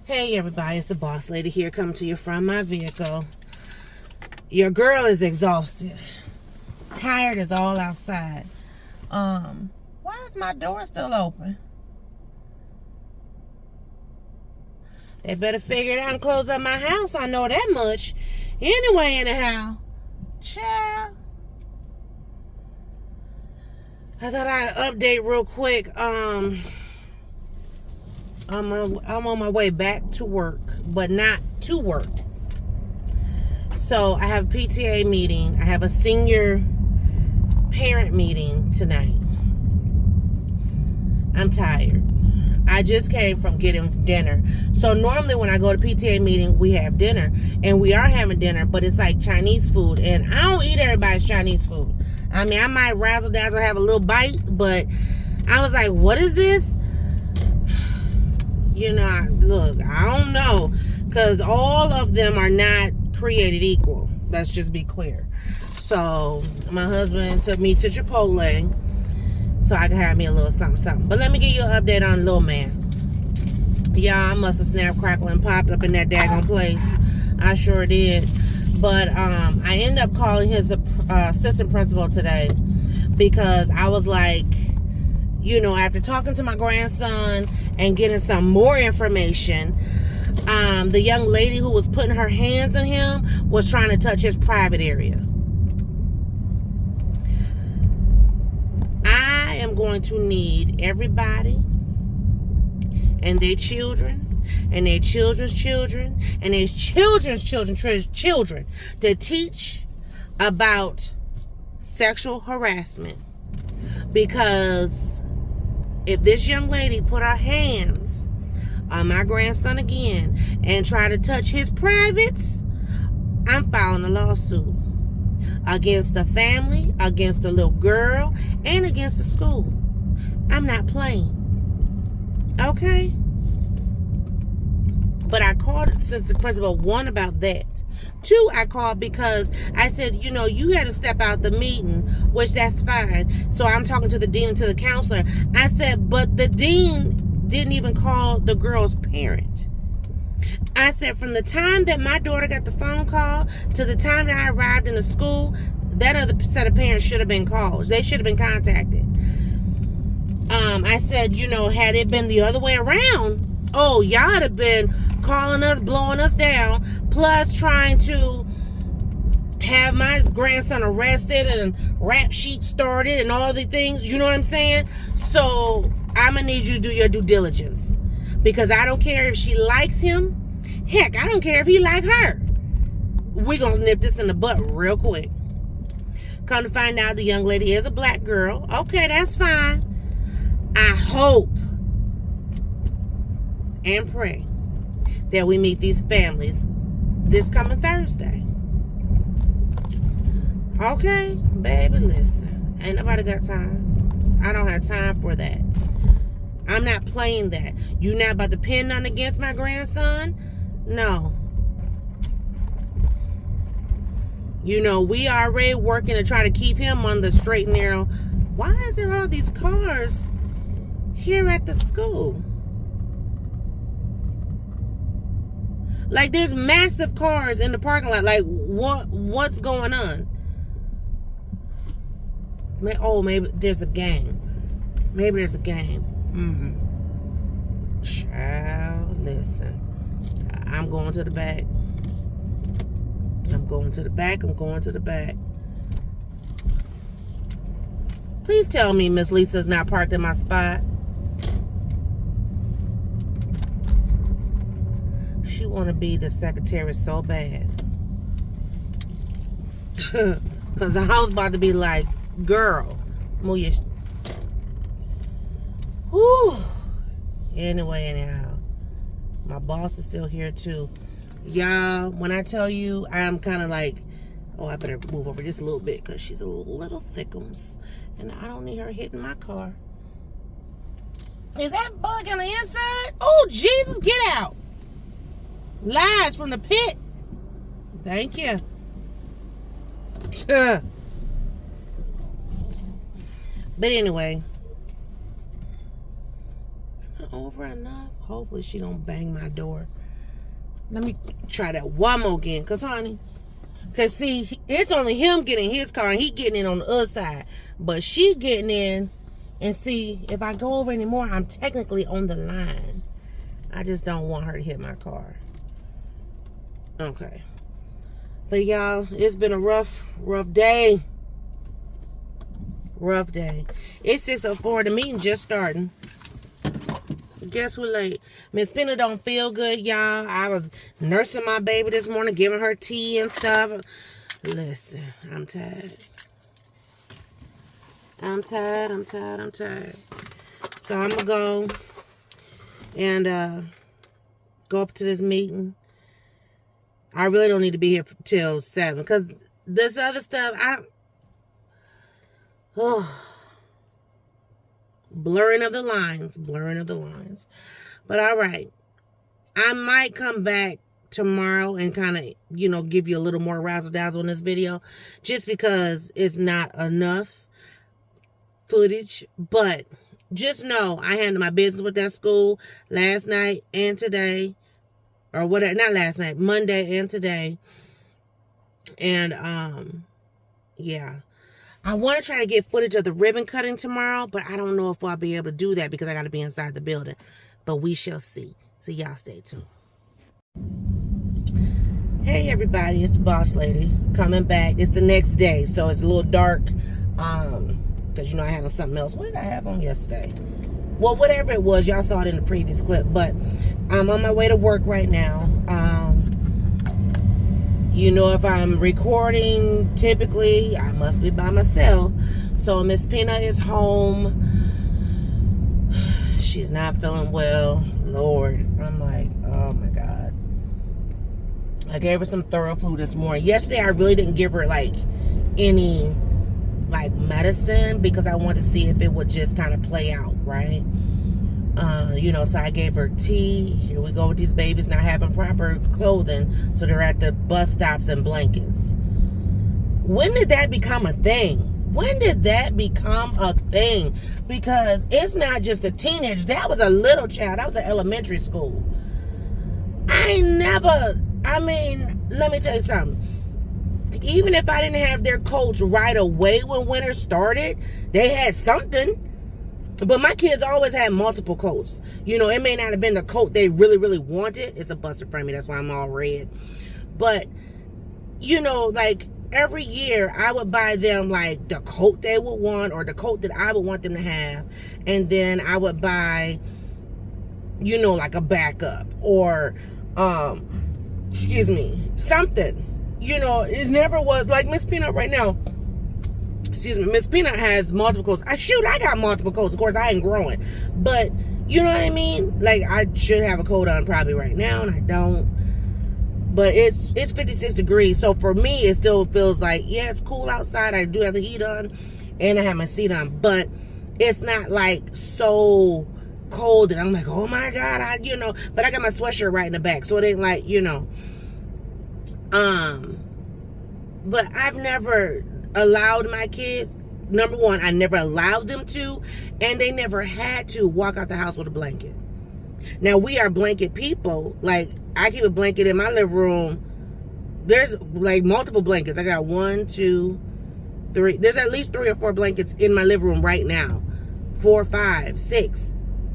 Hey everybody, it's the boss lady here coming to you from my vehicle. Your girl is exhausted. Tired as all outside. Why is my door still open? They better figure it out and close up my house. I know that much. Anyway, anyhow. Child. I thought I'd update real quick. I'm on my way back to work, but not to work. So I have a PTA meeting. I have a senior parent meeting tonight. I'm tired. I just came from getting dinner. So normally when I go to PTA meeting, we have dinner. And we are having dinner, but it's like Chinese food. And I don't eat everybody's Chinese food. I mean, I might razzle-dazzle have a little bite, but I was like, what is this? You know, look, I don't know. Because all of them are not created equal. Let's just be clear. So, my husband took me to Chipotle so I could have me a little something. But let me give you an update on Lil Man. Y'all, I must have snapped, crackled, and popped up in that daggone place. I sure did. But I ended up calling his assistant principal today because I was like, you know, after talking to my grandson and getting some more information, the young lady who was putting her hands on him was trying to touch his private area. I am going to need everybody and their children and their children's children and their children's children to teach about sexual harassment. Because if this young lady put her hands on my grandson again and try to touch his privates, I'm filing a lawsuit against the family, against the little girl, and against the school. I'm not playing. Okay? But I called assistant principal, one, about that. Two, I called because I said, you know, you had to step out the meeting, which that's fine. So I'm talking to the dean and to the counselor. I said, but the dean didn't even call the girl's parent. I said, from the time that my daughter got the phone call to the time that I arrived in the school, that other set of parents should have been called. They should have been contacted. I said, you know, had it been the other way around, oh, y'all would have been calling us, blowing us down, plus trying to have my grandson arrested and rap sheet started and all the things. You know what I'm saying? So I'm going to need you to do your due diligence. Because I don't care if she likes him. Heck, I don't care if he like her. We're going to nip this in the butt real quick. Come to find out, the young lady is a black girl. Okay, that's fine. I hope and pray that we meet these families this coming Thursday. Okay, baby, listen. Ain't nobody got time. I don't have time for that. I'm not playing that. You not about to pin nothing against my grandson? No. You know, we already working to try to keep him on the straight and narrow. Why is there all these cars here at the school? Like, there's massive cars in the parking lot. Like, what's going on? Oh, maybe there's a game. Maybe there's a game. Child, listen. I'm going to the back. I'm going to the back. I'm going to the back. Please tell me Miss Lisa's not parked in my spot. She want to be the secretary so bad. Because the house about to be like, girl, move your... Whew. Anyway, anyhow, my boss is still here too. Y'all, when I tell you, I'm kind of like, oh, I better move over just a little bit because she's a little thickums. And I don't need her hitting my car. Is that bug on the inside? Oh, Jesus, get out. Lies from the pit. Thank you. But anyway. Am I over enough? hopefully she don't bang my door. Let me try that one more again. Because, honey, because, see, it's only him getting in his car and he getting in on the other side. But she getting in, and see, if I go over anymore, I'm technically on the line. I just don't want her to hit my car. Okay. But, y'all, it's been a rough day. Rough day. It's 6:04. The meeting just starting. Guess we're late. Miss Pena don't feel good, y'all. I was nursing my baby this morning, giving her tea and stuff. Listen, I'm tired. I'm tired. So I'm gonna go and go up to this meeting. I really don't need to be here till 7 because this other stuff, blurring of the lines. But all right, I might come back tomorrow and kind of, give you a little more razzle dazzle in this video, just because it's not enough footage. But just know I handled my business with that school last night and today, or whatever. Not last night, Monday and today. And yeah, I want to try to get footage of the ribbon cutting tomorrow, but I don't know if I'll be able to do that because I got to be inside the building. But we shall see. So y'all stay tuned. Hey everybody, it's the boss lady coming back. It's the next day, so it's a little dark. Because I had on something else. What did I have on yesterday? Well, whatever it was, y'all saw it in the previous clip. But I'm on my way to work right now. If I'm recording, typically, I must be by myself. So Miss Pena is home. She's not feeling well. Lord. I'm like, oh my God. I gave her some Theraflu this morning. Yesterday, I really didn't give her, any, medicine because I wanted to see if it would just kind of play out, right? So I gave her tea. Here we go with these babies not having proper clothing, so they're at the bus stops and blankets. When did that become a thing? Because it's not just a teenage. That was a little child. That was an elementary school. Let me tell you something. Even if I didn't have their coats right away when winter started, they had something. But my kids always had multiple coats. It may not have been the coat they really, really wanted. It's a busted for me. That's why I'm all red. But, every year I would buy them, the coat they would want or the coat that I would want them to have. And then I would buy, a backup or, something. It never was like Miss Peanut right now. Miss Peanut has multiple coats. I got multiple coats. Of course, I ain't growing. But, you know what I mean? I should have a coat on probably right now, and I don't. But it's 56 degrees. So, for me, it still feels like, yeah, it's cool outside. I do have the heat on, and I have my seat on. But it's not, so cold that I'm like, oh, my God. But I got my sweatshirt right in the back. So, it ain't but I've never allowed my kids, number one, I never allowed them to, and they never had to walk out the house with a blanket. Now, we are blanket people. I keep a blanket in my living room. There's, multiple blankets. I got 1, 2, 3. There's at least 3 or 4 blankets in my living room right now. 4, 5, 6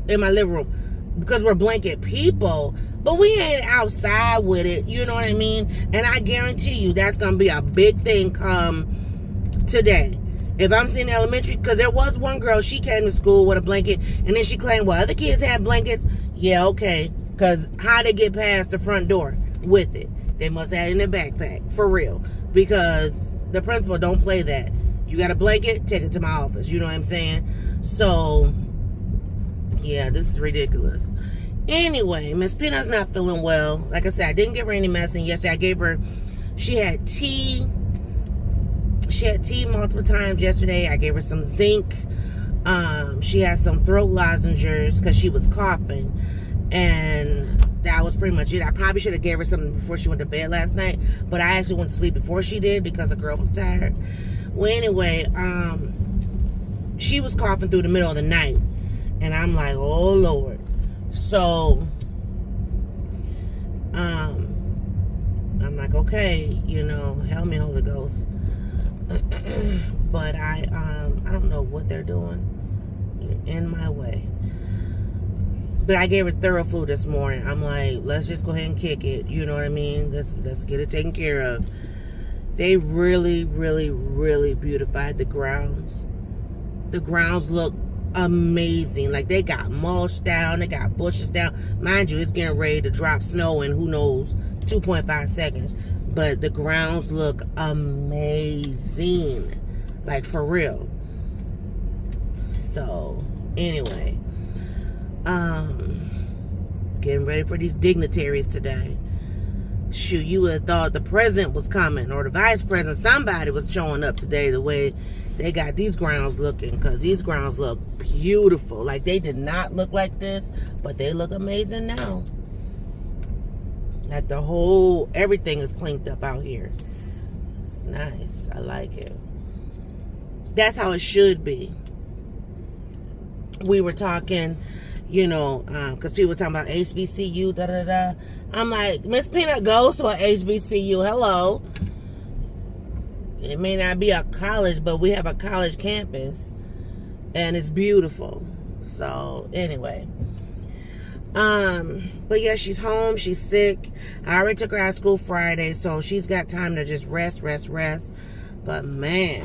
in my living room. Because we're blanket people. But we ain't outside with it. You know what I mean? And I guarantee you that's going to be a big thing come today. If I'm seeing elementary, because there was one girl, she came to school with a blanket, and then she claimed, well, other kids have blankets. Yeah, okay. Because how they get past the front door with it? They must have it in their backpack. For real. Because the principal don't play that. You got a blanket? Take it to my office. You know what I'm saying? So, yeah, this is ridiculous. Anyway, Miss Peanut's not feeling well. Like I said, I didn't give her any medicine yesterday. She had tea. She had tea multiple times yesterday. I gave her some zinc. She had some throat lozenges because she was coughing. And that was pretty much it. I probably should have gave her something before she went to bed last night. But I actually went to sleep before she did because the girl was tired. Well, anyway, she was coughing through the middle of the night. And I'm like, oh, Lord. So like, okay, you know, help me, Holy Ghost. But I don't know what they're doing. You're in my way. But I gave her thorough food this morning. I'm like, let's just go ahead and kick it. You know what I mean? Let's get it taken care of. They really, really, really beautified the grounds. The grounds look amazing. Like, they got mulch down, they got bushes down. Mind you, it's getting ready to drop snow in, who knows, 2.5 seconds. But the grounds look amazing. Like, for real. So, anyway. Getting ready for these dignitaries today. Shoot, you would have thought the president was coming, or the vice president, somebody was showing up today, the way they got these grounds looking, because these grounds look beautiful. Like, they did not look like this, but they look amazing now. Like, everything is cleaned up out here. It's nice. I like it. That's how it should be. We were talking, you know, because people were talking about HBCU, da-da-da. I'm like, Miss Peanut goes to a HBCU. Hello. It may not be a college, but we have a college campus. And it's beautiful. So, anyway. But yeah, she's home. She's sick. I already took her out of school Friday, so she's got time to just rest. But, man,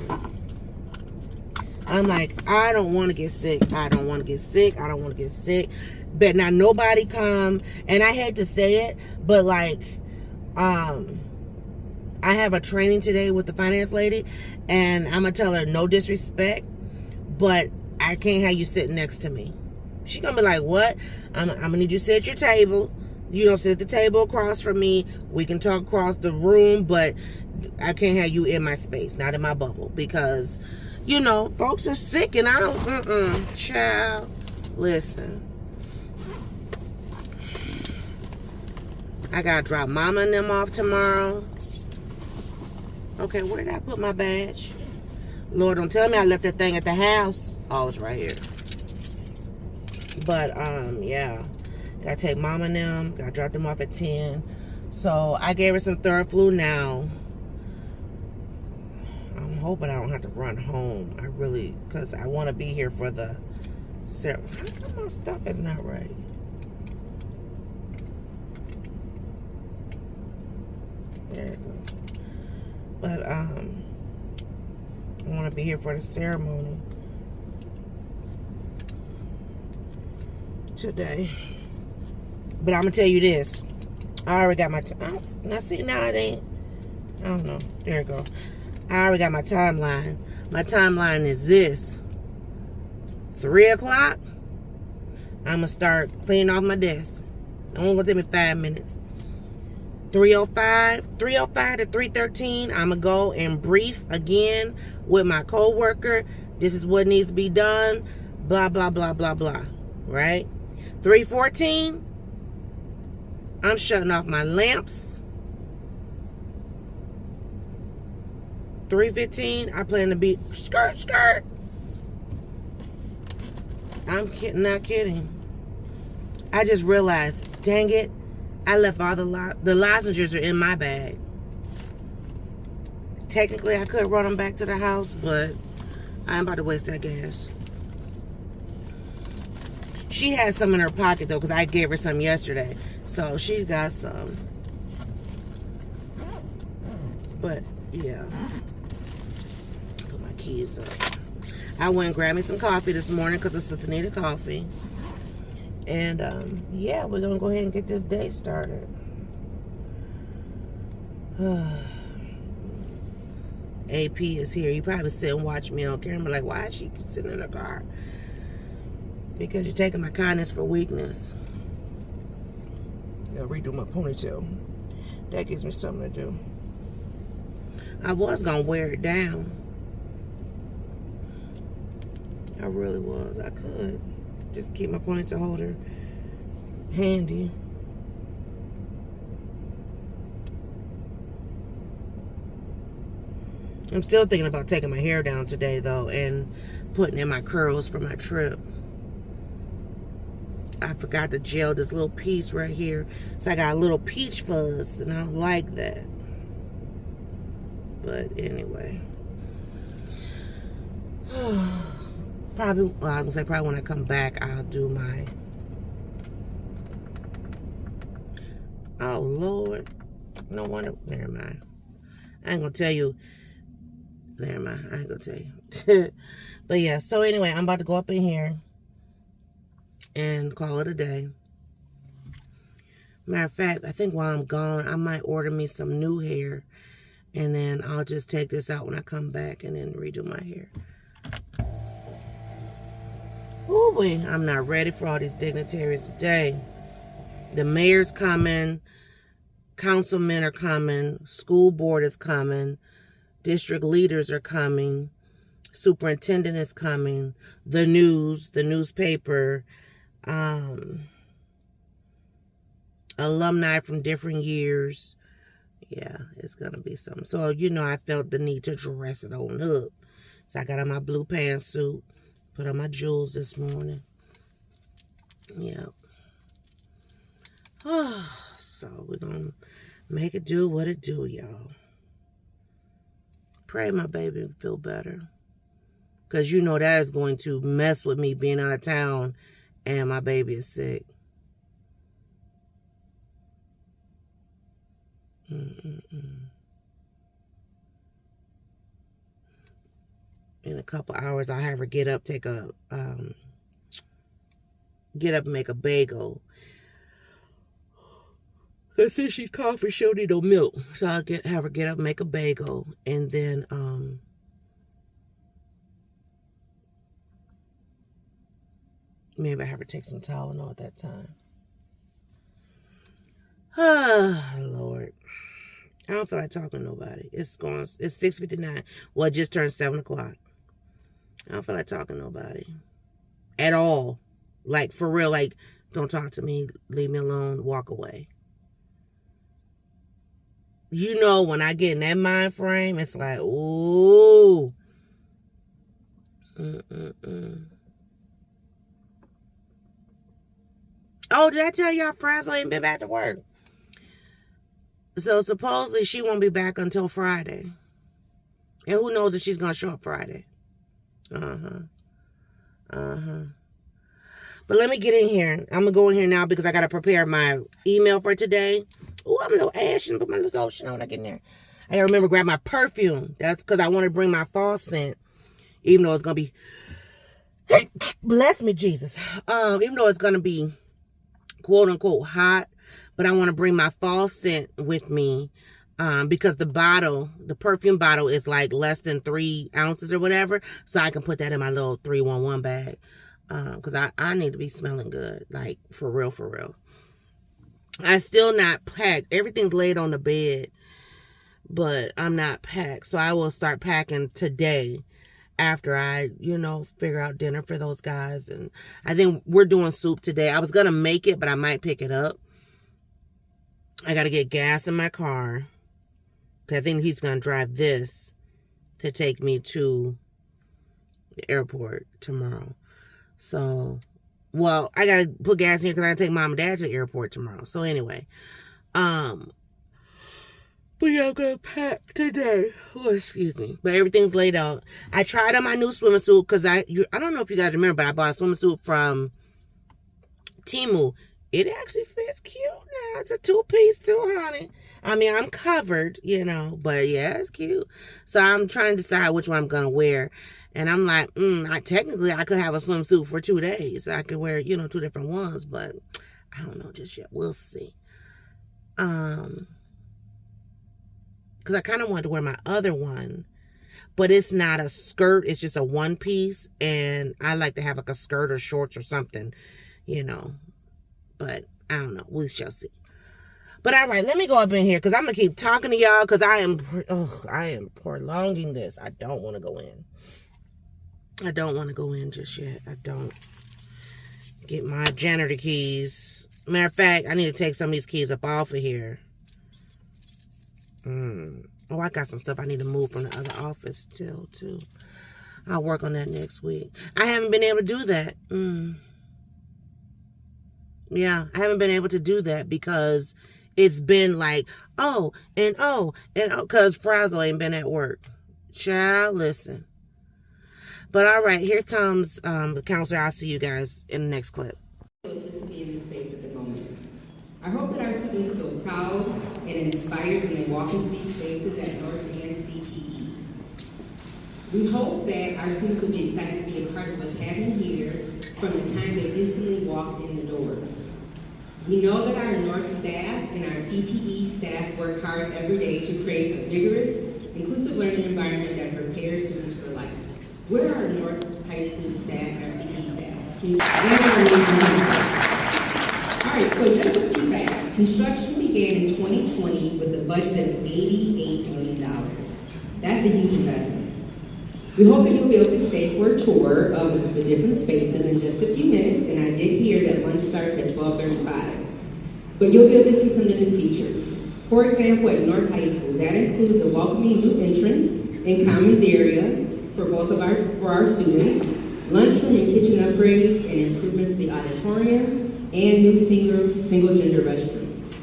I'm like, I don't want to get sick. But not nobody come. And I hate to say it, but like, I have a training today with the finance lady, and I'm gonna tell her, no disrespect, but I can't have you sitting next to me. She gonna be like, what? I'm gonna need you to sit at your table. You don't sit at the table across from me. We can talk across the room, but I can't have you in my space, not in my bubble, because, you know, folks are sick, and I don't, child, listen. I gotta drop Mama and them off tomorrow. Okay, where did I put my badge? Lord, don't tell me I left that thing at the house. Oh, it's right here. But, yeah. Gotta take Mama and them. Gotta drop them off at 10. So, I gave her some Theraflu now. I'm hoping I don't have to run home. I really, because I want to be here for the ceremony. How come my stuff is not right? There it goes. But, I want to be here for the ceremony today. But I'm going to tell you this. I already got my time. Now, see, now it ain't. I don't know. There it go. I already got my timeline. My timeline is this. 3 o'clock, I'm going to start cleaning off my desk. It's only going to take me 5 minutes. 3:05 to 3:13, I'm going to go and brief again with my coworker. This is what needs to be done. Blah, blah, blah, blah, blah. Right? 3:14, I'm shutting off my lamps. 3:15, I plan to be skirt. I'm not kidding. I just realized, dang it, I left all the lozenges are in my bag. Technically, I could run them back to the house, but I'm about to waste that gas. She has some in her pocket, though, because I gave her some yesterday. So, she's got some. But, yeah. Put my keys up. I went and grabbed me some coffee this morning because the sister needed coffee. And, yeah, we're going to go ahead and get this day started. AP is here. You probably sit and watch me on camera like, why is she sitting in her car? Because you're taking my kindness for weakness. I'll redo my ponytail. That gives me something to do. I was going to wear it down. I really was. I could. Just keep my ponytail holder handy. I'm still thinking about taking my hair down today, though, and putting in my curls for my trip. I forgot to gel this little piece right here. So I got a little peach fuzz, and I don't like that. But anyway. Probably, well, I was gonna say probably when I come back, I'll do my, oh Lord, no wonder, never mind. I ain't gonna tell you, never mind, I ain't gonna tell you. But yeah, so anyway, I'm about to go up in here and call it a day. Matter of fact, I think while I'm gone, I might order me some new hair, and then I'll just take this out when I come back and then redo my hair. Ooh, boy, I'm not ready for all these dignitaries today. The mayor's coming, councilmen are coming, school board is coming, district leaders are coming, superintendent is coming, the news, the newspaper, alumni from different years. Yeah, it's gonna be something. So, you know, I felt the need to dress it on up. So I got on my blue pantsuit, put on my jewels this morning. Yeah. So we're gonna make it do what it do, y'all. Pray my baby feel better. Because you know that is going to mess with me being out of town and my baby is sick. In a couple hours, I'll have her get up, take a, get up and make a bagel. Because since she's coughing, she'll need no milk. So I'll have her get up and make a bagel. And then, maybe I have her take some Tylenol at that time. Ah, Lord. I don't feel like talking to nobody. It's 6:59. Well, it just turned 7 o'clock. I don't feel like talking to nobody. At all. Like, for real, like, don't talk to me, leave me alone, walk away. You know, when I get in that mind frame, it's like, ooh. Oh, did I tell y'all Frazzle ain't been back to work? So supposedly she won't be back until Friday. And who knows if she's going to show up Friday. But let me get in here. I'm going to go in here now because I got to prepare my email for today. Oh, I'm a little ashy and put my little lotion on when I get in there. I got to remember to grab my perfume. That's because I want to bring my fall scent. Even though it's going to be... Bless me, Jesus. Even though it's going to be quote unquote hot. But I want to bring my fall scent with me because the perfume bottle is like less than 3 ounces or whatever. So I can put that in my little 311 bag because I need to be smelling good. Like, for real, for real. I still not packed. Everything's laid on the bed, but I'm not packed. So I will start packing today after I, you know, figure out dinner for those guys. And I think we're doing soup today. I was going to make it, but I might pick it up. I got to get gas in my car. I think he's going to drive this to take me to the airport tomorrow. So, well, I got to put gas in here because I got to take mom and dad to the airport tomorrow. So anyway, but yeah, I'm going to pack today. Oh, excuse me. But everything's laid out. I tried on my new swimming suit because I don't know if you guys remember, but I bought a swimming suit from Temu. It actually fits cute now. It's a 2-piece too, honey. I mean, I'm covered, you know, but yeah, it's cute. So I'm trying to decide which one I'm going to wear. And I'm like, technically I could have a swimsuit for 2 days. I could wear, you know, 2 different ones, but I don't know just yet. We'll see. Because I kind of wanted to wear my other one, but it's not a skirt. It's just a 1-piece. And I like to have like a skirt or shorts or something, you know. But I don't know. We shall see. But all right, let me go up in here because I'm going to keep talking to y'all because I am prolonging this. I don't want to go in. I don't want to go in just yet. I don't. Get my janitor keys. Matter of fact, I need to take some of these keys up off of here. Oh, I got some stuff I need to move from the other office still, too. I'll work on that next week. I haven't been able to do that. Yeah, I haven't been able to do that because It's been like, oh, and because Frazzle ain't been at work. Child, listen. But all right, here comes the counselor. I'll see you guys in the next clip. It's just to be in this space at the moment. I hope that our students feel proud and inspired when they walk into these spaces at North and CTE. We hope that our students will be excited to be a part of what's happening here from the time they instantly walk in the doors. We know that our North staff and our CTE staff work hard every day to create a vigorous, inclusive learning environment that prepares students for life. Where are our North High School staff and our CTE staff? Can you, where are our All right, so just a few facts. Construction began in 2020 with a budget of $88 million. That's a huge investment. We hope that you'll be able to stay for a tour of the different spaces in just a few minutes, and I did hear that lunch starts at 12:35. But you'll be able to see some of the new features. For example, at North High School, that includes a welcoming new entrance and commons area for our students, lunchroom and kitchen upgrades and improvements to the auditorium, and new single gender restrooms.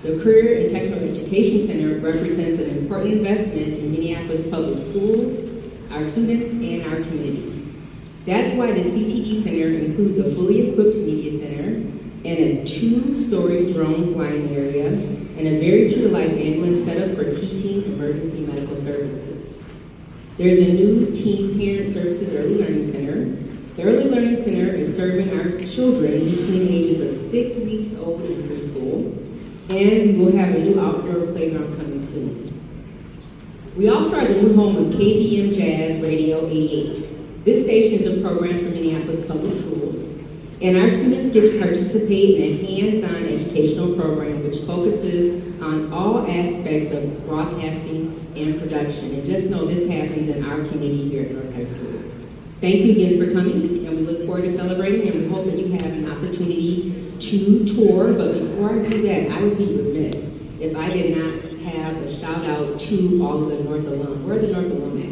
The Career and Technical Education Center represents an important investment in Minneapolis public schools, our students, and our community. That's why the CTE Center includes a fully equipped media center and a 2-story drone flying area and a very true-to-life ambulance set up for teaching emergency medical services. There's a new Teen Parent Services Early Learning Center. The Early Learning Center is serving our children between the ages of 6 weeks old and preschool, and we will have a new outdoor playground coming soon. We also are the new home of KBM Jazz Radio 88. This station is a program for Minneapolis Public Schools, and our students get to participate in a hands-on educational program which focuses on all aspects of broadcasting and production. And just know this happens in our community here at North High School. Thank you again for coming, and we look forward to celebrating, and we hope that you have an opportunity to tour. But before I do that, I would be remiss if I did not have a shout out to all of the North alum. Where are the North alum at?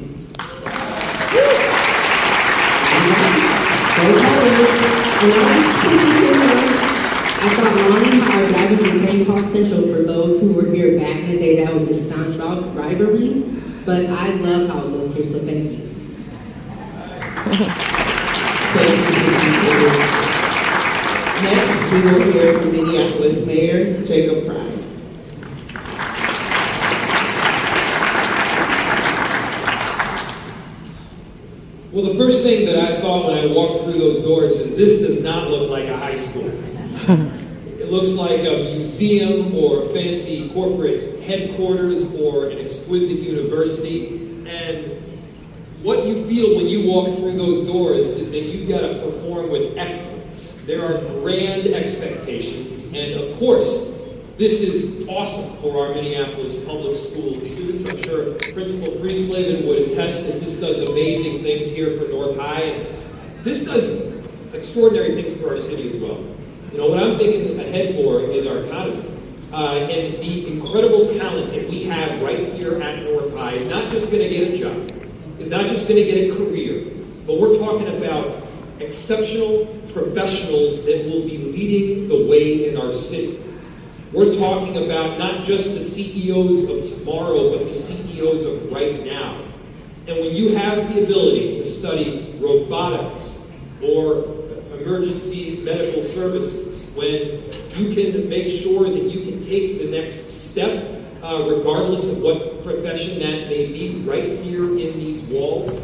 I thought long and hard driving to St. Paul Central for those who were here back in the day. That was a staunch rivalry, but I love how it looks here, so thank you. Next, we will hear from Minneapolis Mayor Jacob Fry. Well, the first thing that I thought when I walked through those doors is this does not look like a high school. It looks like a museum or a fancy corporate headquarters or an exquisite university. And what you feel when you walk through those doors is that you've got to perform with excellence. There are grand expectations, and of course, this is awesome for our Minneapolis public school students. I'm sure Principal Frieslavin would attest that this does amazing things here for North High, and this does extraordinary things for our city as well. You know, what I'm thinking ahead for is our economy. And the incredible talent that we have right here at North High is not just going to get a job. It's not just going to get a career, but we're talking about exceptional professionals that will be leading the way in our city. We're talking about not just the CEOs of tomorrow, but the CEOs of right now. And when you have the ability to study robotics or emergency medical services, when you can make sure that you can take the next step, regardless of what profession that may be, right here in these walls,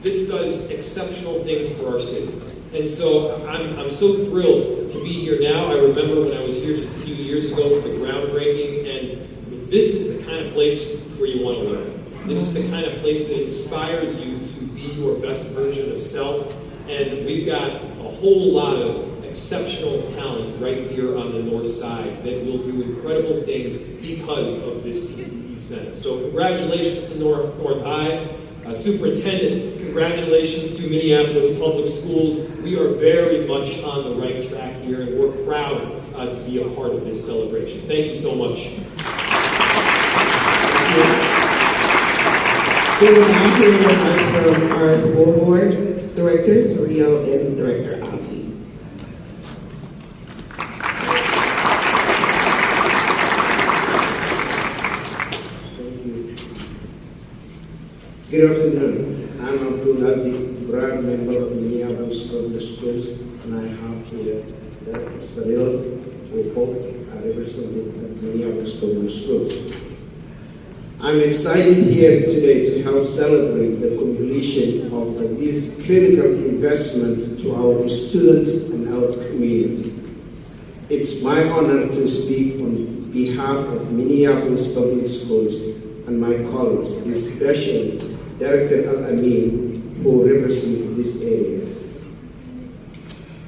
this does exceptional things for our city. And so I'm so thrilled to be here now. I remember when I was here just a few years ago for the groundbreaking, and this is the kind of place where you want to learn. This is the kind of place that inspires you to be your best version of self. And we've got a whole lot of exceptional talent right here on the north side that will do incredible things because of this CTE Center. So congratulations to North High. Superintendent, congratulations to Minneapolis Public Schools. We are very much on the right track here, and we're proud to be a part of this celebration. Thank you so much. We will now hear remarks from our school board directors, Rio and Director Alki. Good afternoon. I'm Abdul proud member of Minneapolis Public Schools, and I have here Director Saril, who both are represented at Minneapolis Public Schools. I'm excited here today to help celebrate the completion of this critical investment to our students and our community. It's my honor to speak on behalf of Minneapolis Public Schools and my colleagues, especially Director Al-Amin, who represents this area.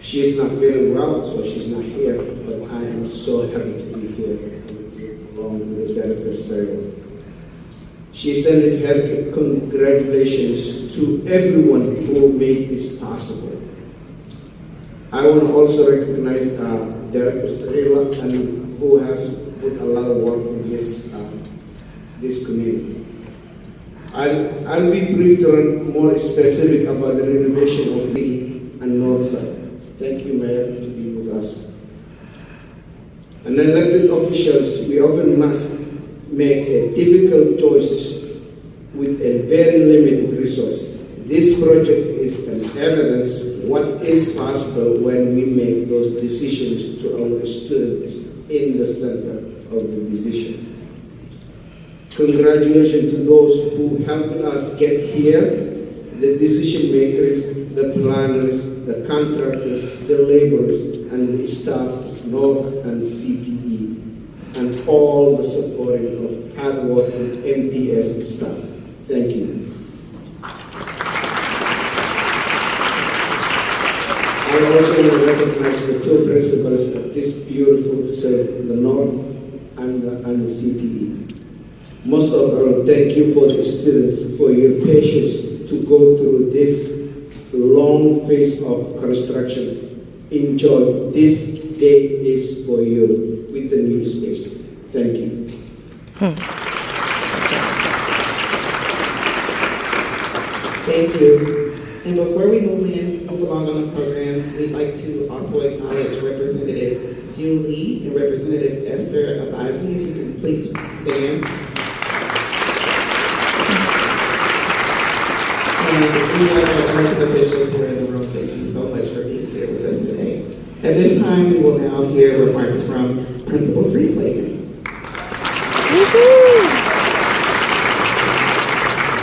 She is not feeling well, so she's not here, but I am so happy to be here along with the Director Sarah. She sends her congratulations to everyone who made this possible. I want to also recognize Director Sarila, and who has put a lot of work in this community. I'll be brief to learn more specific about the renovation of the and North Side. Thank you, Mayor, to be with us. And elected officials, we often must make difficult choices with a very limited resource. This project is an evidence what is possible when we make those decisions to our students in the center of the decision. Congratulations to those who helped us get here, the decision makers, the planners, the contractors, the laborers, and the staff of North and CTE, and all the supporting of hardworking MPS staff. Thank you. I also want to recognize the two principals of this beautiful facility, the North and the CTE. Most of all, thank you for the students for your patience to go through this long phase of construction. Enjoy. This day is for you with the new space. Thank you. Thank you. And before we move along on the program, we'd like to also acknowledge Representative Hugh Lee and Representative Esther Abaji. If you can please stand. And we are elected officials here in the room. Thank you so much for being here with us today. At this time, we will now hear remarks from Principal Friesleitner.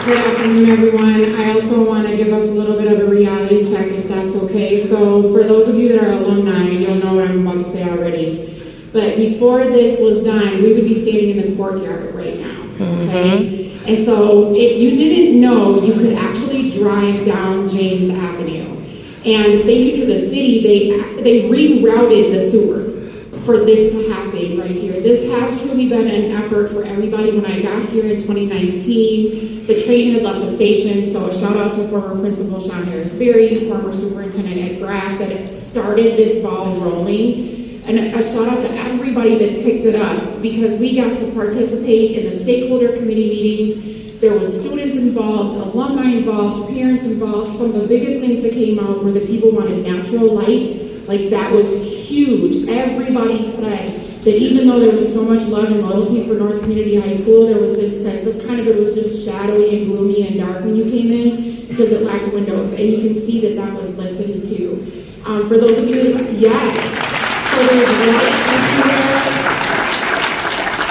Good afternoon, everyone. I also want to give us a little bit of a reality check, if that's okay. So for those of you that are alumni, you'll know what I'm about to say already. But before this was done, we would be standing in the courtyard right now, okay? And so if you didn't know, you could actually drive down James Avenue. And thank you to the city, they rerouted the sewer for this to happen right here. This has truly been an effort for everybody. When I got here in 2019, the train had left the station, so a shout out to former Principal Sean Harris-Berry, former Superintendent Ed Graff, that started this ball rolling. And a shout out to everybody that picked it up, because we got to participate in the stakeholder committee meetings. There was students involved, alumni involved, parents involved. Some of the biggest things that came out were that people wanted natural light. Like, that was huge. Everybody said that even though there was so much love and loyalty for North Community High School, there was this sense of it was just shadowy and gloomy and dark when you came in because it lacked windows. And you can see that that was listened to. For those of you that, yes. So there's light everywhere.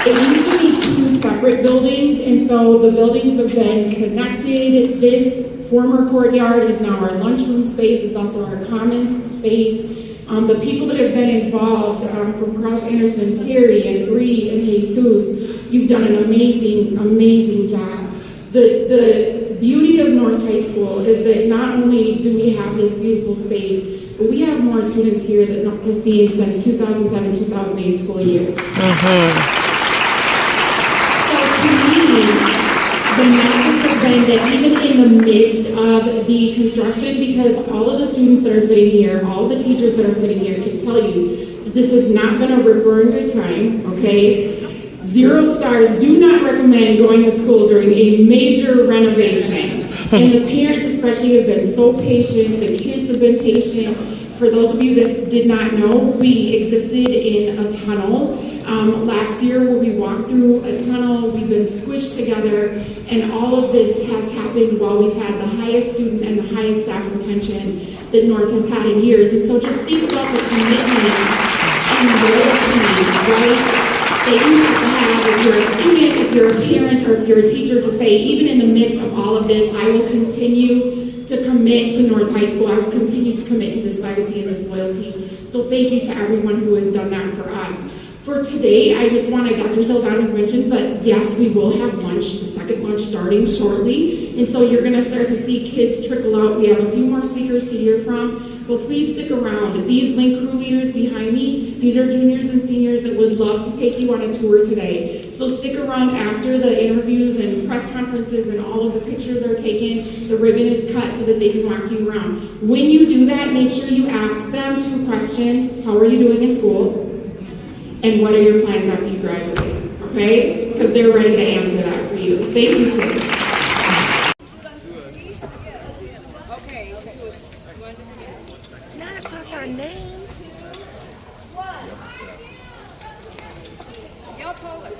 It used to be two separate buildings, and so the buildings have been connected. This former courtyard is now our lunchroom space. It's also our commons space. The people that have been involved, from Cross Anderson, Terry and Bree and Jesus, you've done an amazing, amazing job. The beauty of North High School is that not only do we have this beautiful space, but we have more students here than North has seen since 2007-2008 school year. So to me, the magic has been that even in the midst of the construction, because all of the students that are sitting here, all of the teachers that are sitting here can tell you that this has not been a rip roaring good time, okay? 0 stars. Do not recommend going to school during a major renovation. And the parents especially have been so patient, the kids have been patient. For those of you that did not know, we existed in a tunnel last year where we walked through a tunnel, we've been squished together, and all of this has happened while we've had the highest student and the highest staff retention that North has had in years. And so just think about the commitment and loyalty, right, that you have to have if you're a student, if you're a parent, or if you're a teacher, to say, even in the midst of all of this, I will continue to commit to North High School. I will continue to commit to this legacy and this loyalty. So thank you to everyone who has done that for us. For today, I just wanted, Dr. Silzano was mentioned, but yes, we will have lunch, the second lunch starting shortly. And so you're gonna start to see kids trickle out. We have a few more speakers to hear from, but please stick around. These Link crew leaders behind me, these are juniors and seniors that would love to take you on a tour today. So stick around after the interviews and press conferences and all of the pictures are taken. The ribbon is cut so that they can walk you around. When you do that, make sure you ask them 2 questions. How are you doing in school? And what are your plans after you graduate? Okay? Because they're ready to answer that for you. Thank you, Tim. Not across our name. Y'all pull it.